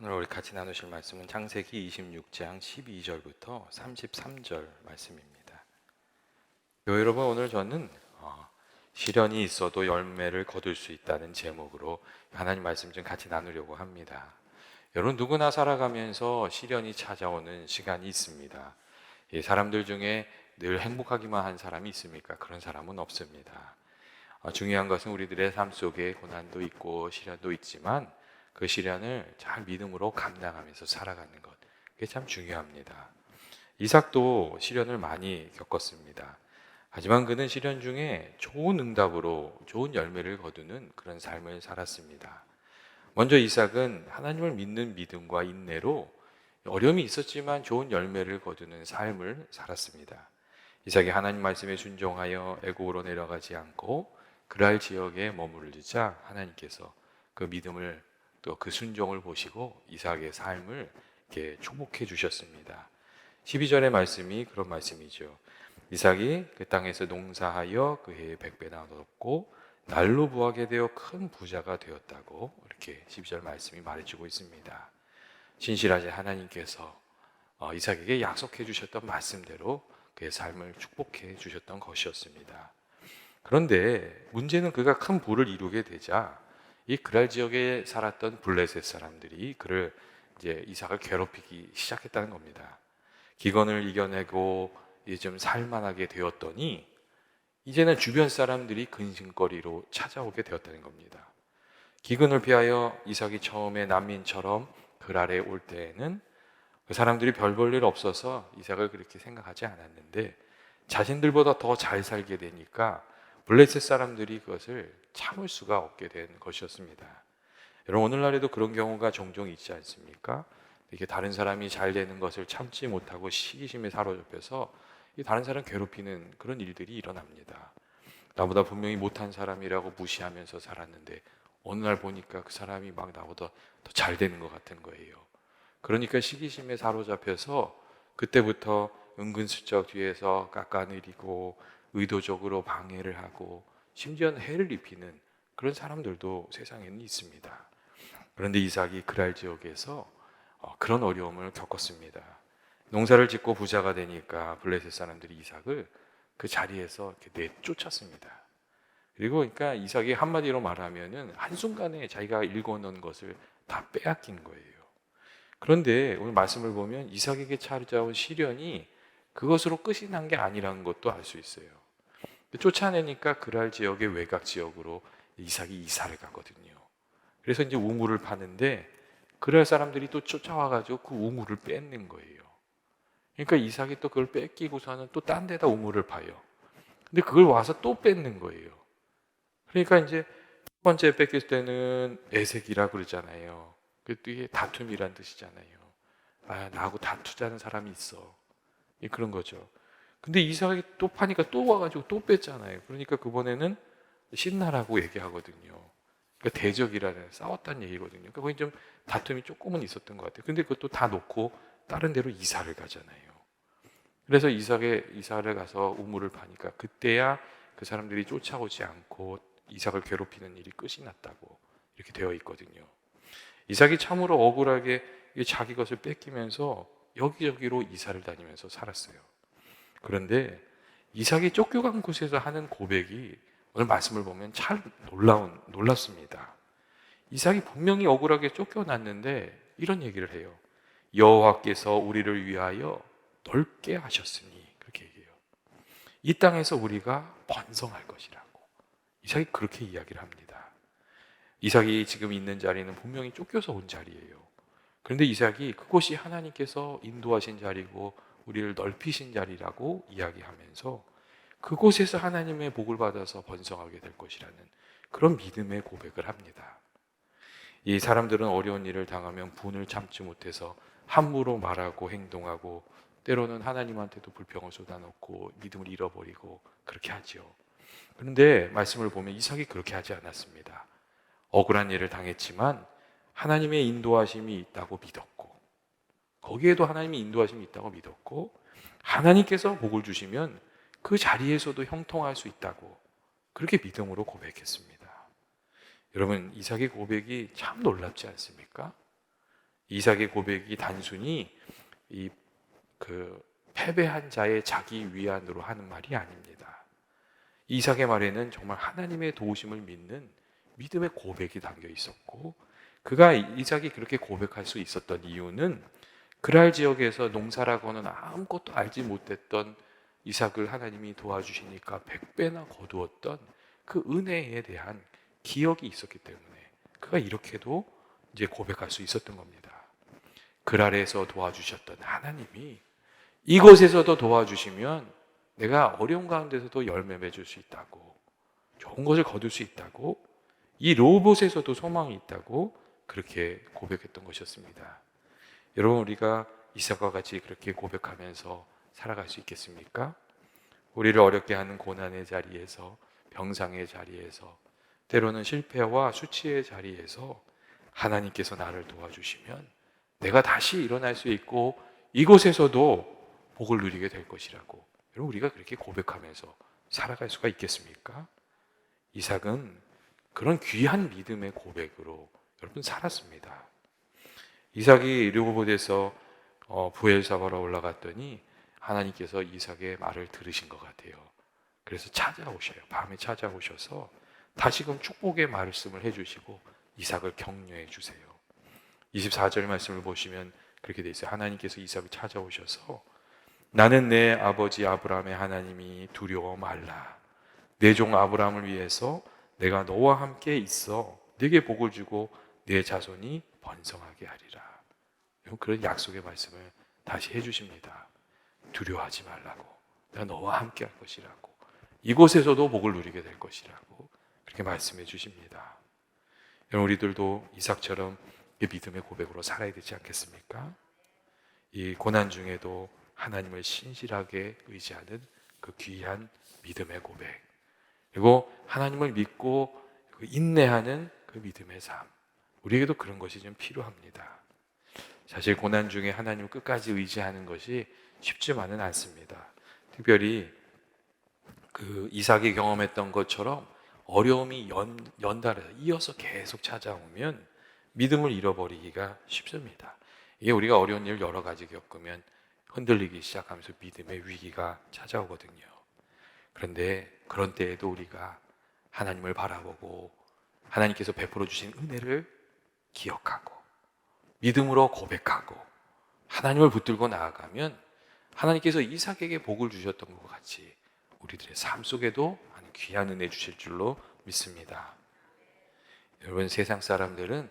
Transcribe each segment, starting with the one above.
오늘 우리 같이 나누실 말씀은 창세기 26장 12절부터 33절 말씀입니다. 여러분, 오늘 저는 시련이 있어도 열매를 거둘 수 있다는 제목으로 하나님 말씀 좀 같이 나누려고 합니다. 여러분, 누구나 살아가면서 시련이 찾아오는 시간이 있습니다. 사람들 중에 늘 행복하기만 한 사람이 있습니까? 그런 사람은 없습니다. 중요한 것은 우리들의 삶 속에 고난도 있고 시련도 있지만 그 시련을 잘 믿음으로 감당하면서 살아가는 것, 그게 참 중요합니다. 이삭도 시련을 많이 겪었습니다. 하지만 그는 시련 중에 좋은 응답으로 좋은 열매를 거두는 그런 삶을 살았습니다. 먼저 이삭은 하나님을 믿는 믿음과 인내로 어려움이 있었지만 좋은 열매를 거두는 삶을 살았습니다. 이삭이 하나님 말씀에 순종하여 애굽으로 내려가지 않고 그랄 지역에 머무르자 하나님께서 그 믿음을 또 그 순종을 보시고 이삭의 삶을 이렇게 축복해 주셨습니다. 12절의 말씀이 그런 말씀이죠. 이삭이 그 땅에서 농사하여 그 해에 100배나 얻었고 날로 부하게 되어 큰 부자가 되었다고 이렇게 12절 말씀이 말해주고 있습니다. 진실하신 하나님께서 이삭에게 약속해 주셨던 말씀대로 그의 삶을 축복해 주셨던 것이었습니다. 그런데 문제는 그가 큰 부를 이루게 되자 이 그랄 지역에 살았던 블레셋 사람들이 그를 이제 이삭을 괴롭히기 시작했다는 겁니다. 기근을 이겨내고 이제 좀 살만하게 되었더니 이제는 주변 사람들이 근심거리로 찾아오게 되었다는 겁니다. 기근을 피하여 이삭이 처음에 난민처럼 그랄에 올 때에는 그 사람들이 별 볼 일 없어서 이삭을 그렇게 생각하지 않았는데 자신들보다 더 잘 살게 되니까 블레셋 사람들이 그것을 참을 수가 없게 된 것이었습니다. 여러분, 오늘날에도 그런 경우가 종종 있지 않습니까? 이게 다른 사람이 잘 되는 것을 참지 못하고 시기심에 사로잡혀서 다른 사람 괴롭히는 그런 일들이 일어납니다. 나보다 분명히 못한 사람이라고 무시하면서 살았는데 어느 날 보니까 그 사람이 막 나보다 더 잘 되는 것 같은 거예요. 그러니까 시기심에 사로잡혀서 그때부터 은근슬쩍 뒤에서 깎아내리고 의도적으로 방해를 하고 심지어는 해를 입히는 그런 사람들도 세상에는 있습니다. 그런데 이삭이 그랄 지역에서 그런 어려움을 겪었습니다. 농사를 짓고 부자가 되니까 블레셋 사람들이 이삭을 그 자리에서 이렇게 내쫓았습니다. 그리고 그러니까 이삭이 한마디로 말하면은 한순간에 자기가 일궈놓은 것을 다 빼앗긴 거예요. 그런데 오늘 말씀을 보면 이삭에게 찾아온 시련이 그것으로 끝이 난 게 아니라는 것도 알 수 있어요. 쫓아내니까 그랄 지역의 외곽 지역으로 이삭이 이사를 가거든요. 그래서 이제 우물을 파는데 그랄 사람들이 또 쫓아와가지고 그 우물을 뺏는 거예요. 그러니까 이삭이 또 그걸 뺏기고서는 또 딴 데다 우물을 파요. 근데 그걸 와서 또 뺏는 거예요. 그러니까 이제 첫 번째 뺏길 때는 애색이라 그러잖아요. 이게 다툼이란 뜻이잖아요. 아, 나하고 다투자는 사람이 있어. 그런 거죠. 근데 이삭이 또 파니까 또 와가지고 또 뺐잖아요. 그러니까 그번에는 신나라고 얘기하거든요. 그러니까 대적이라는 싸웠다는 얘기거든요. 그러니까 거기 좀 다툼이 조금은 있었던 것 같아요. 근데 그것도 다 놓고 다른 데로 이사를 가잖아요. 그래서 이사를 가서 우물을 파니까 그때야 그 사람들이 쫓아오지 않고 이삭을 괴롭히는 일이 끝이 났다고 이렇게 되어 있거든요. 이삭이 참으로 억울하게 자기 것을 뺏기면서 여기저기로 이사를 다니면서 살았어요. 그런데 이삭이 쫓겨간 곳에서 하는 고백이 오늘 말씀을 보면 참 놀랍습니다. 이삭이 분명히 억울하게 쫓겨났는데 이런 얘기를 해요. 여호와께서 우리를 위하여 넓게 하셨으니, 그렇게 얘기해요. 이 땅에서 우리가 번성할 것이라고 이삭이 그렇게 이야기를 합니다. 이삭이 지금 있는 자리는 분명히 쫓겨서 온 자리예요. 그런데 이삭이 그곳이 하나님께서 인도하신 자리고 우리를 넓히신 자리라고 이야기하면서 그곳에서 하나님의 복을 받아서 번성하게 될 것이라는 그런 믿음의 고백을 합니다. 이 사람들은 어려운 일을 당하면 분을 참지 못해서 함부로 말하고 행동하고 때로는 하나님한테도 불평을 쏟아놓고 믿음을 잃어버리고 그렇게 하죠. 그런데 말씀을 보면 이삭이 그렇게 하지 않았습니다. 억울한 일을 당했지만 하나님의 인도하심이 있다고 믿었고, 거기에도 하나님의 인도하심이 있다고 믿었고, 하나님께서 복을 주시면 그 자리에서도 형통할 수 있다고 그렇게 믿음으로 고백했습니다. 여러분, 이삭의 고백이 참 놀랍지 않습니까? 이삭의 고백이 단순히 그 패배한 자의 자기 위안으로 하는 말이 아닙니다. 이삭의 말에는 정말 하나님의 도우심을 믿는 믿음의 고백이 담겨 있었고, 그가 이삭이 그렇게 고백할 수 있었던 이유는 그랄 지역에서 농사라고는 아무것도 알지 못했던 이삭을 하나님이 도와주시니까 100배나 거두었던 그 은혜에 대한 기억이 있었기 때문에 그가 이렇게도 이제 고백할 수 있었던 겁니다. 그랄에서 도와주셨던 하나님이 이곳에서도 도와주시면 내가 어려운 가운데서도 열매 맺을 수 있다고, 좋은 것을 거둘 수 있다고, 이 로봇에서도 소망이 있다고 그렇게 고백했던 것이었습니다. 여러분, 우리가 이삭과 같이 그렇게 고백하면서 살아갈 수 있겠습니까? 우리를 어렵게 하는 고난의 자리에서, 병상의 자리에서, 때로는 실패와 수치의 자리에서 하나님께서 나를 도와주시면 내가 다시 일어날 수 있고 이곳에서도 복을 누리게 될 것이라고, 여러분, 우리가 그렇게 고백하면서 살아갈 수가 있겠습니까? 이삭은 그런 귀한 믿음의 고백으로 여러분 살았습니다. 이삭이 르호봇에서 부엘사바로 올라갔더니 하나님께서 이삭의 말을 들으신 것 같아요. 그래서 찾아오셔요. 밤에 찾아오셔서 다시금 축복의 말씀을 해주시고 이삭을 격려해 주세요. 24절 말씀을 보시면 그렇게 돼 있어요. 하나님께서 이삭을 찾아오셔서 나는 내 아버지 아브라함의 하나님이 두려워 말라. 내 종 아브라함을 위해서 내가 너와 함께 있어 네게 복을 주고 내 자손이 번성하게 하리라. 그런 약속의 말씀을 다시 해주십니다. 두려워하지 말라고, 내가 너와 함께 할 것이라고, 이곳에서도 복을 누리게 될 것이라고 그렇게 말씀해 주십니다. 여러분, 우리들도 이삭처럼 믿음의 고백으로 살아야 되지 않겠습니까? 이 고난 중에도 하나님을 신실하게 의지하는 그 귀한 믿음의 고백, 그리고 하나님을 믿고 인내하는 그 믿음의 삶, 우리에게도 그런 것이 좀 필요합니다. 사실 고난 중에 하나님을 끝까지 의지하는 것이 쉽지만은 않습니다. 특별히 그 이삭이 경험했던 것처럼 어려움이 연달아서 이어서 계속 찾아오면 믿음을 잃어버리기가 쉽습니다. 이게 우리가 어려운 일 여러 가지 겪으면 흔들리기 시작하면서 믿음의 위기가 찾아오거든요. 그런데 그런 때에도 우리가 하나님을 바라보고 하나님께서 베풀어 주신 은혜를 기억하고 믿음으로 고백하고 하나님을 붙들고 나아가면 하나님께서 이삭에게 복을 주셨던 것 같이 우리들의 삶 속에도 귀한 은혜 주실 줄로 믿습니다. 여러분, 세상 사람들은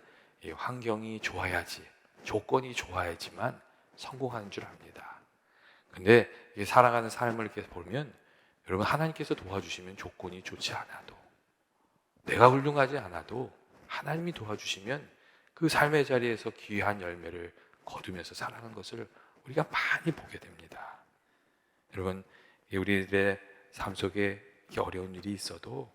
환경이 좋아야지, 조건이 좋아야지만 성공하는 줄 압니다. 근데 살아가는 삶을 이렇게 보면 여러분, 하나님께서 도와주시면 조건이 좋지 않아도, 내가 훌륭하지 않아도 하나님이 도와주시면 그 삶의 자리에서 귀한 열매를 거두면서 살아가는 것을 우리가 많이 보게 됩니다. 여러분, 우리들의 삶 속에 어려운 일이 있어도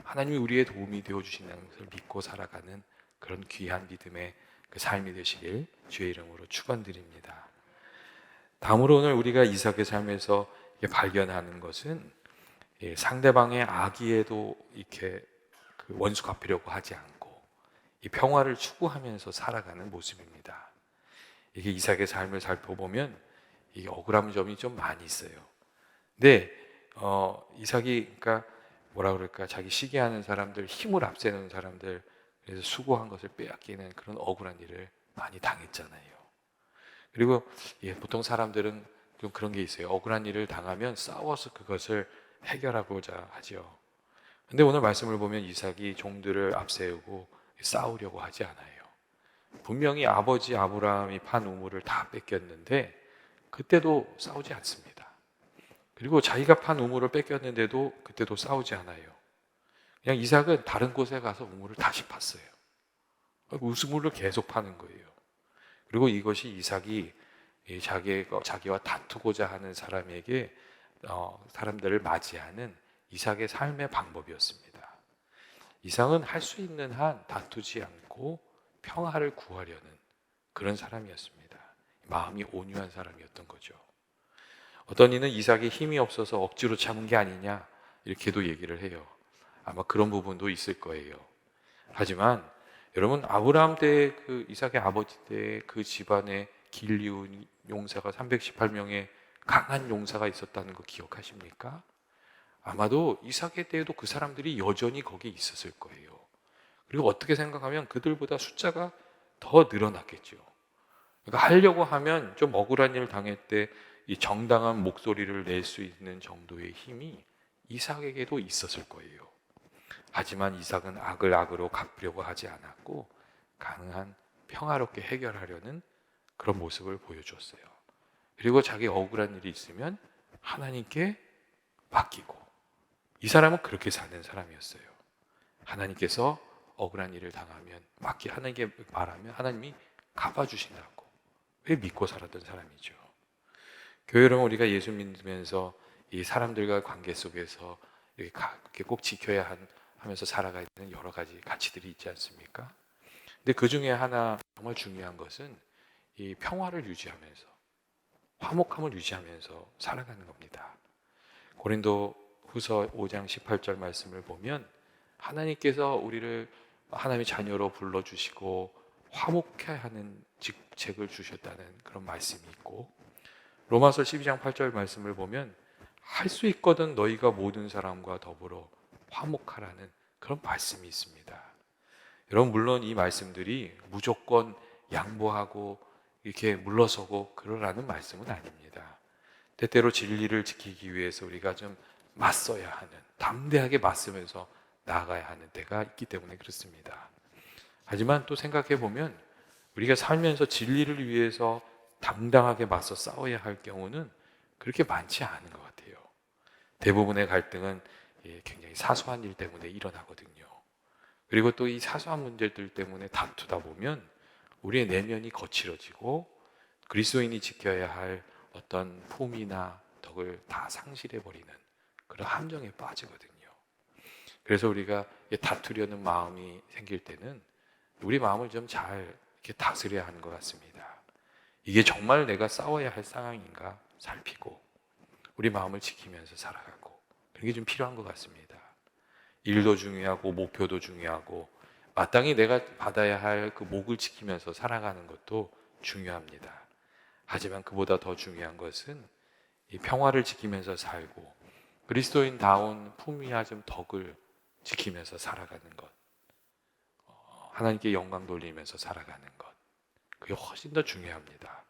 하나님이 우리의 도움이 되어주신다는 것을 믿고 살아가는 그런 귀한 믿음의 그 삶이 되시길 주의 이름으로 축원드립니다. 다음으로 오늘 우리가 이삭의 삶에서 발견하는 것은 상대방의 악의에도 이렇게 그 원수 갚으려고 하지 않고 이 평화를 추구하면서 살아가는 모습입니다. 이게 이삭의 삶을 살펴보면 이게 억울한 점이 좀 많이 있어요. 근데 이삭이 그러니까 뭐라 그럴까, 자기 시기하는 사람들, 힘을 앞세우는 사람들, 그래서 수고한 것을 빼앗기는 그런 억울한 일을 많이 당했잖아요. 그리고 보통 사람들은 좀 그런 게 있어요. 억울한 일을 당하면 싸워서 그것을 해결하고자 하죠. 근데 오늘 말씀을 보면 이삭이 종들을 앞세우고 싸우려고 하지 않아요. 분명히 아버지 아브라함이 판 우물을 다 뺏겼는데 그때도 싸우지 않습니다. 그리고 자기가 판 우물을 뺏겼는데도 그때도 싸우지 않아요. 그냥 이삭은 다른 곳에 가서 우물을 다시 팠어요. 우물을 계속 파는 거예요. 그리고 이것이 이삭이 자기와 다투고자 하는 사람에게 사람들을 맞이하는 이삭의 삶의 방법이었습니다. 이삭은 할 수 있는 한 다투지 않고 평화를 구하려는 그런 사람이었습니다. 마음이 온유한 사람이었던 거죠. 어떤 이는 이삭이 힘이 없어서 억지로 참은 게 아니냐 이렇게도 얘기를 해요. 아마 그런 부분도 있을 거예요. 하지만 여러분, 아브라함 때 그 이삭의 아버지 때 그 집안에 길 이은 용사가 318명의 강한 용사가 있었다는 거 기억하십니까? 아마도 이삭의 때에도 그 사람들이 여전히 거기에 있었을 거예요. 그리고 어떻게 생각하면 그들보다 숫자가 더 늘어났겠죠. 그러니까 하려고 하면 좀 억울한 일을 당할 때 이 정당한 목소리를 낼 수 있는 정도의 힘이 이삭에게도 있었을 거예요. 하지만 이삭은 악을 악으로 갚으려고 하지 않았고 가능한 평화롭게 해결하려는 그런 모습을 보여줬어요. 그리고 자기 억울한 일이 있으면 하나님께 맡기고, 이 사람은 그렇게 사는 사람이었어요. 하나님께서 억울한 일을 당하면 하나님께 말하면 하나님이 갚아주신다고 믿고 살았던 사람이죠. 교회 여러분, 우리가 예수 믿으면서 이 사람들과 관계 속에서 이렇게 꼭 지켜야 하면서 살아가야 되는 여러 가지 가치들이 있지 않습니까? 근데 그 중에 하나 정말 중요한 것은 이 평화를 유지하면서, 화목함을 유지하면서 살아가는 겁니다. 고린도 후서 5장 18절 말씀을 보면 하나님께서 우리를 하나님의 자녀로 불러주시고 화목해 하는 직책을 주셨다는 그런 말씀이 있고, 로마서 12장 8절 말씀을 보면 할 수 있거든 너희가 모든 사람과 더불어 화목하라는 그런 말씀이 있습니다. 여러분, 물론 이 말씀들이 무조건 양보하고 이렇게 물러서고 그러라는 말씀은 아닙니다. 때때로 진리를 지키기 위해서 우리가 좀 맞서야 하는, 담대하게 맞서면서 나아가야 하는 때가 있기 때문에 그렇습니다. 하지만 또 생각해 보면 우리가 살면서 진리를 위해서 당당하게 맞서 싸워야 할 경우는 그렇게 많지 않은 것 같아요. 대부분의 갈등은 굉장히 사소한 일 때문에 일어나거든요. 그리고 또 이 사소한 문제들 때문에 다투다 보면 우리의 내면이 거칠어지고 그리스도인이 지켜야 할 어떤 품이나 덕을 다 상실해버리는 그런 함정에 빠지거든요. 그래서 우리가 다투려는 마음이 생길 때는 우리 마음을 좀 잘 이렇게 다스려야 하는 것 같습니다. 이게 정말 내가 싸워야 할 상황인가 살피고 우리 마음을 지키면서 살아가고, 그런 게 좀 필요한 것 같습니다. 일도 중요하고 목표도 중요하고 마땅히 내가 받아야 할 그 목을 지키면서 살아가는 것도 중요합니다. 하지만 그보다 더 중요한 것은 이 평화를 지키면서 살고 그리스도인다운 품위와 좀 덕을 지키면서 살아가는 것, 하나님께 영광 돌리면서 살아가는 것, 그게 훨씬 더 중요합니다.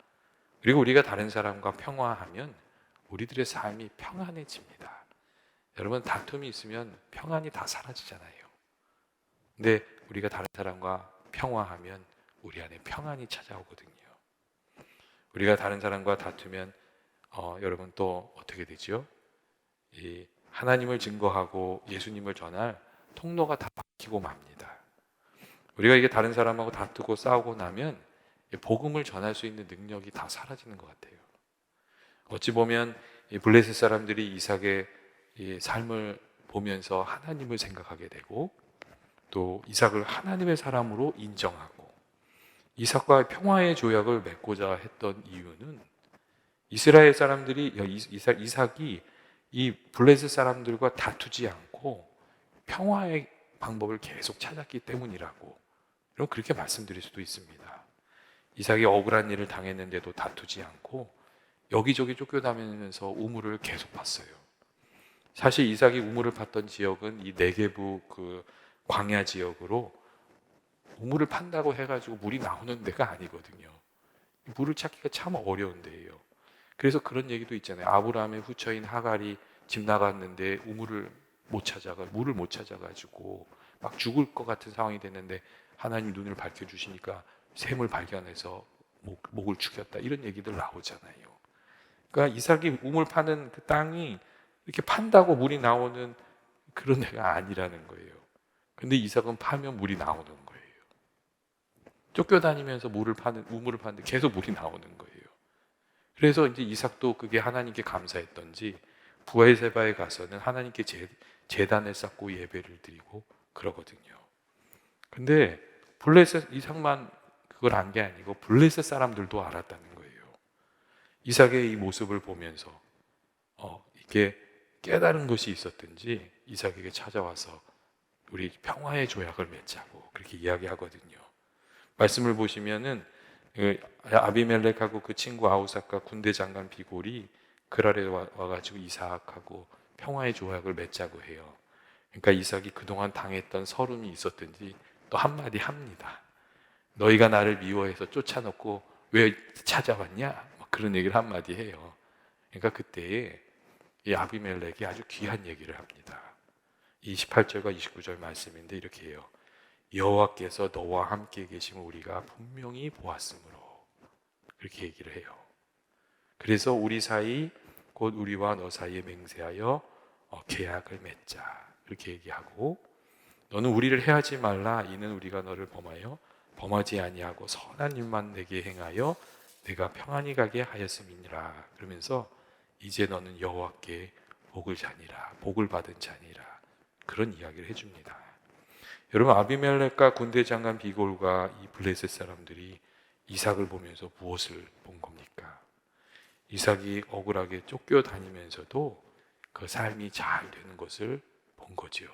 그리고 우리가 다른 사람과 평화하면 우리들의 삶이 평안해집니다. 여러분, 다툼이 있으면 평안이 다 사라지잖아요. 근데 우리가 다른 사람과 평화하면 우리 안에 평안이 찾아오거든요. 우리가 다른 사람과 다투면 여러분 또 어떻게 되죠? 이 하나님을 증거하고 예수님을 전할 통로가 다 막히고 맙니다. 우리가 이게 다른 사람하고 다투고 싸우고 나면 복음을 전할 수 있는 능력이 다 사라지는 것 같아요. 어찌 보면 이 블레셋 사람들이 이삭의 이 삶을 보면서 하나님을 생각하게 되고 또 이삭을 하나님의 사람으로 인정하고 이삭과 평화의 조약을 맺고자 했던 이유는 이스라엘 사람들이 이삭이 이 블레셋 사람들과 다투지 않고 평화의 방법을 계속 찾았기 때문이라고, 그럼 그렇게 말씀드릴 수도 있습니다. 이삭이 억울한 일을 당했는데도 다투지 않고 여기저기 쫓겨다니면서 우물을 계속 팠어요. 사실 이삭이 우물을 팠던 지역은 이 네게부 그 광야 지역으로 우물을 판다고 해가지고 물이 나오는 데가 아니거든요. 물을 찾기가 참 어려운 데예요. 그래서 그런 얘기도 있잖아요. 아브라함의 후처인 하갈이 집 나갔는데 물을 못 찾아가지고 막 죽을 것 같은 상황이 됐는데 하나님 눈을 밝혀주시니까 샘을 발견해서 목을 죽였다, 이런 얘기들 나오잖아요. 그러니까 이삭이 우물 파는 그 땅이 이렇게 판다고 물이 나오는 그런 데가 아니라는 거예요. 근데 이삭은 파면 물이 나오는 거예요. 쫓겨다니면서 우물을 파는데 계속 물이 나오는 거예요. 그래서 이제 이삭도 그게 하나님께 감사했던지 부엘세바에 가서는 하나님께 제단을 쌓고 예배를 드리고 그러거든요. 근데 블레셋 이삭만 그걸 안 게 아니고 블레셋 사람들도 알았다는 거예요. 이삭의 이 모습을 보면서 이게 깨달은 것이 있었든지 이삭에게 찾아와서 우리 평화의 조약을 맺자고 그렇게 이야기하거든요. 말씀을 보시면은 아비멜렉하고 그 친구 아우삭과 군대 장관 비골이 그랄에 와가지고 이삭하고 평화의 조약을 맺자고 해요. 그러니까 이삭이 그동안 당했던 서름이 있었든지 또 한마디 합니다. 너희가 나를 미워해서 쫓아놓고 왜 찾아왔냐? 막 그런 얘기를 한마디 해요. 그러니까 그때에 이 아비멜렉이 아주 귀한 얘기를 합니다. 28절과 29절 말씀인데 이렇게 해요. 여호와께서 너와 함께 계심을 우리가 분명히 보았으므로 그렇게 얘기를 해요. 그래서 우리 사이 곧 우리와 너 사이에 맹세하여 계약을 맺자 그렇게 얘기하고 너는 우리를 해하지 말라 이는 우리가 너를 범하지 아니하고 선한 일만 내게 행하여 내가 평안히 가게 하였음이니라. 그러면서 이제 너는 여호와께 복을 자니라 복을 받은 자니라 그런 이야기를 해줍니다. 여러분 아비멜렉과 군대 장관 비골과 이 블레셋 사람들이 이삭을 보면서 무엇을 본 겁니까? 이삭이 억울하게 쫓겨다니면서도 그 삶이 잘 되는 것을 본 거죠.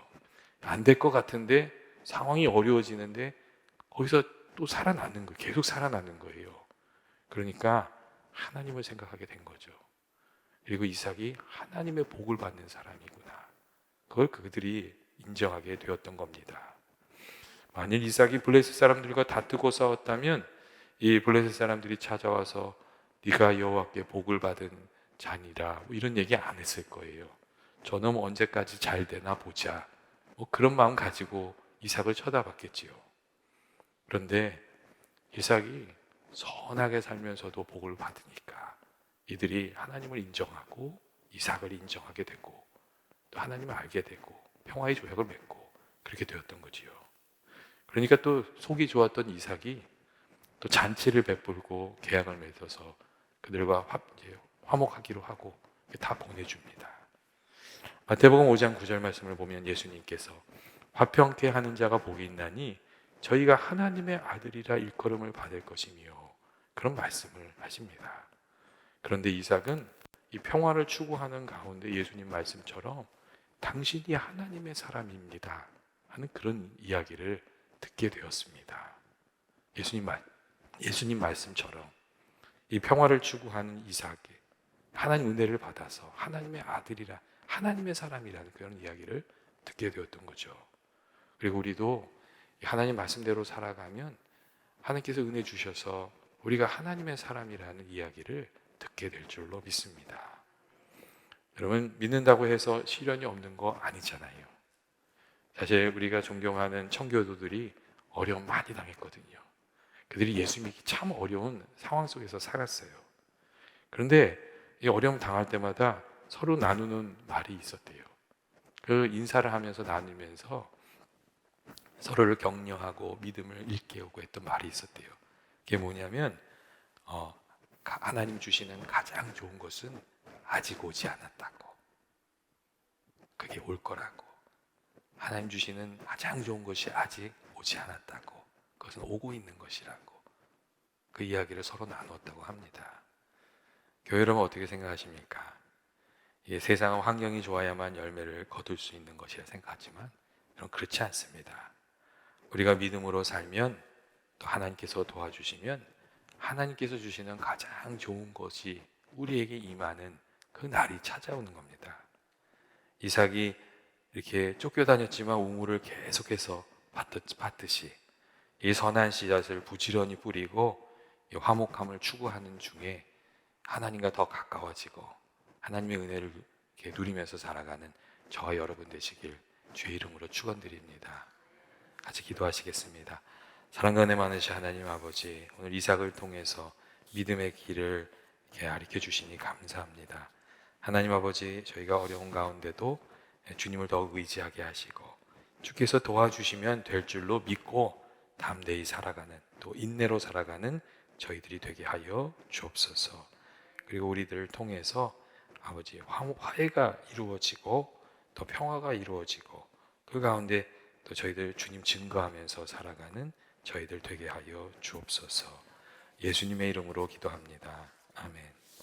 안 될 것 같은데 상황이 어려워지는데 거기서 또 살아나는 거예요. 계속 살아나는 거예요. 그러니까 하나님을 생각하게 된 거죠. 그리고 이삭이 하나님의 복을 받는 사람이구나. 그걸 그들이 인정하게 되었던 겁니다. 만일 이삭이 블레셋 사람들과 다투고 싸웠다면 이 블레셋 사람들이 찾아와서 네가 여호와께 복을 받은 자니라 이런 얘기 안 했을 거예요. 저놈 언제까지 잘 되나 보자. 그런 마음 가지고 이삭을 쳐다봤겠지요. 그런데 이삭이 선하게 살면서도 복을 받으니까 이들이 하나님을 인정하고 이삭을 인정하게 되고 또 하나님을 알게 되고 평화의 조약을 맺고 그렇게 되었던 거지요. 그러니까 또 속이 좋았던 이삭이 또 잔치를 베풀고 계약을 맺어서 그들과 화목하기로 하고 다 보내줍니다. 마태복음 5장 9절 말씀을 보면 예수님께서 화평케 하는 자가 복이 있나니 저희가 하나님의 아들이라 일컬음을 받을 것이며 그런 말씀을 하십니다. 그런데 이삭은 이 평화를 추구하는 가운데 예수님 말씀처럼 당신이 하나님의 사람입니다 하는 그런 이야기를 듣게 되었습니다. 예수님 말씀처럼 이 평화를 추구하는 이삭이 하나님 은혜를 받아서 하나님의 아들이라 하나님의 사람이라는 그런 이야기를 듣게 되었던 거죠. 그리고 우리도 하나님 말씀대로 살아가면 하나님께서 은혜 주셔서 우리가 하나님의 사람이라는 이야기를 듣게 될 줄로 믿습니다. 여러분 믿는다고 해서 시련이 없는 거 아니잖아요. 사실 우리가 존경하는 청교도들이 어려움 많이 당했거든요. 그들이 예수 믿기 참 어려운 상황 속에서 살았어요. 그런데 이 어려움 당할 때마다 서로 나누는 말이 있었대요. 그 인사를 하면서 나누면서 서로를 격려하고 믿음을 일깨우고 했던 말이 있었대요. 그게 뭐냐면 하나님 주시는 가장 좋은 것은 아직 오지 않았다고. 그게 올 거라고. 하나님 주시는 가장 좋은 것이 아직 오지 않았다고. 그것은 오고 있는 것이라고. 그 이야기를 서로 나누었다고 합니다. 교회 여러분 어떻게 생각하십니까? 이게 세상은 환경이 좋아야만 열매를 거둘 수 있는 것이라 생각하지만 그런 그렇지 않습니다. 우리가 믿음으로 살면 또 하나님께서 도와주시면 하나님께서 주시는 가장 좋은 것이 우리에게 임하는 그 날이 찾아오는 겁니다. 이삭이 이렇게 쫓겨다녔지만 우물을 계속해서 받듯이 이 선한 씨앗을 부지런히 뿌리고 이 화목함을 추구하는 중에 하나님과 더 가까워지고 하나님의 은혜를 이렇게 누리면서 살아가는 저와 여러분 되시길 주의 이름으로 축원드립니다. 같이 기도하시겠습니다. 사랑과 은혜 많으신 하나님 아버지, 오늘 이삭을 통해서 믿음의 길을 이렇게 가르쳐 주시니 감사합니다. 하나님 아버지, 저희가 어려운 가운데도 주님을 더욱 의지하게 하시고 주께서 도와주시면 될 줄로 믿고 담대히 살아가는 또 인내로 살아가는 저희들이 되게 하여 주옵소서. 그리고 우리들을 통해서 아버지 화해가 이루어지고 또 평화가 이루어지고 그 가운데 또 저희들 주님 증거하면서 살아가는 저희들 되게 하여 주옵소서. 예수님의 이름으로 기도합니다. 아멘.